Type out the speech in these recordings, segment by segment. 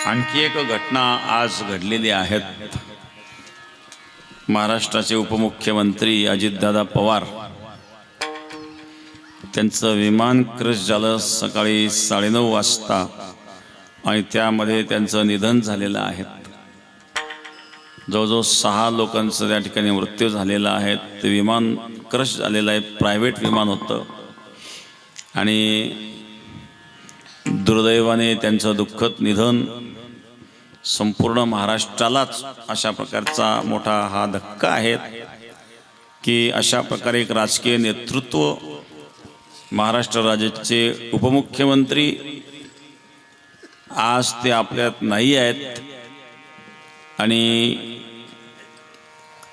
आणखी एक घटना आज घडलेली आहे। महाराष्ट्राचे उपमुख्यमंत्री अजितदादा पवार त्यांचं विमान क्रॅश झालं सकाळी 9:30 वाजता आणि त्यामध्ये त्यांचं निधन झालेलं आहे। जवळजवळ 6 लोकांचा त्या ठिकाणी मृत्यू झालेला आहे। ते विमान क्रॅश झालेलं आहे, प्रायव्हेट विमान होतं आणि दुर्दैवाने त्यांचं दुःखद निधन संपूर्ण महाराष्ट्रालाच अशा प्रकारचा मोठा हा धक्का आहे की अशा प्रकारे एक राजकीय नेतृत्व महाराष्ट्र राज्याचे उपमुख्यमंत्री आज ते आपल्यात नाही आहेत आणि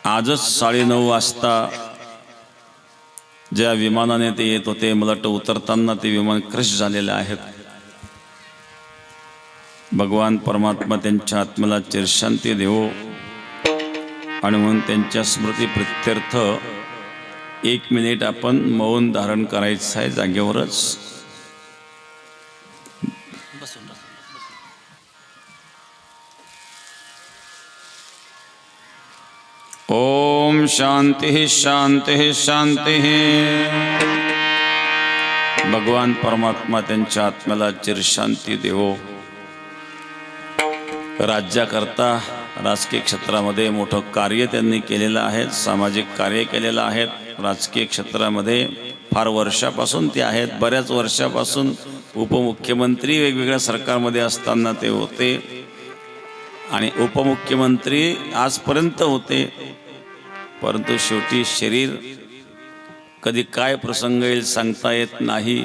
आजच 9:30 वाजता ज्या विमानाने ते येत होते, मला वाटतं उतरताना ते विमान क्रॅश झालेलं आहे। भगवान परमात्मा त्यांच्या आत्म्याला चिरशांती देवो आणि म्हणून त्यांच्या स्मृती प्रित्यर्थ 1 मिनिट आपण मौन धारण करायचं आहे जागेवरच। ओम शांति शांति शांति। भगवान परमात्मा त्यांच्या आत्म्याला चिरशांती देवो। राज्याकरता राजकीय क्षेत्रामध्ये मोठं कार्य त्यांनी केलेलं आहे, सामाजिक कार्य केलेलं आहे। राजकीय क्षेत्रामध्ये फार वर्षापासून ते आहेत, बऱ्याच वर्षापासून उपमुख्यमंत्री वेगवेगळ्या सरकारमध्ये असताना ते होते आणि उपमुख्यमंत्री आजपर्यंत होते, परंतु शेवटी शरीर कधी काय प्रसंग येईल सांगता येत नाही।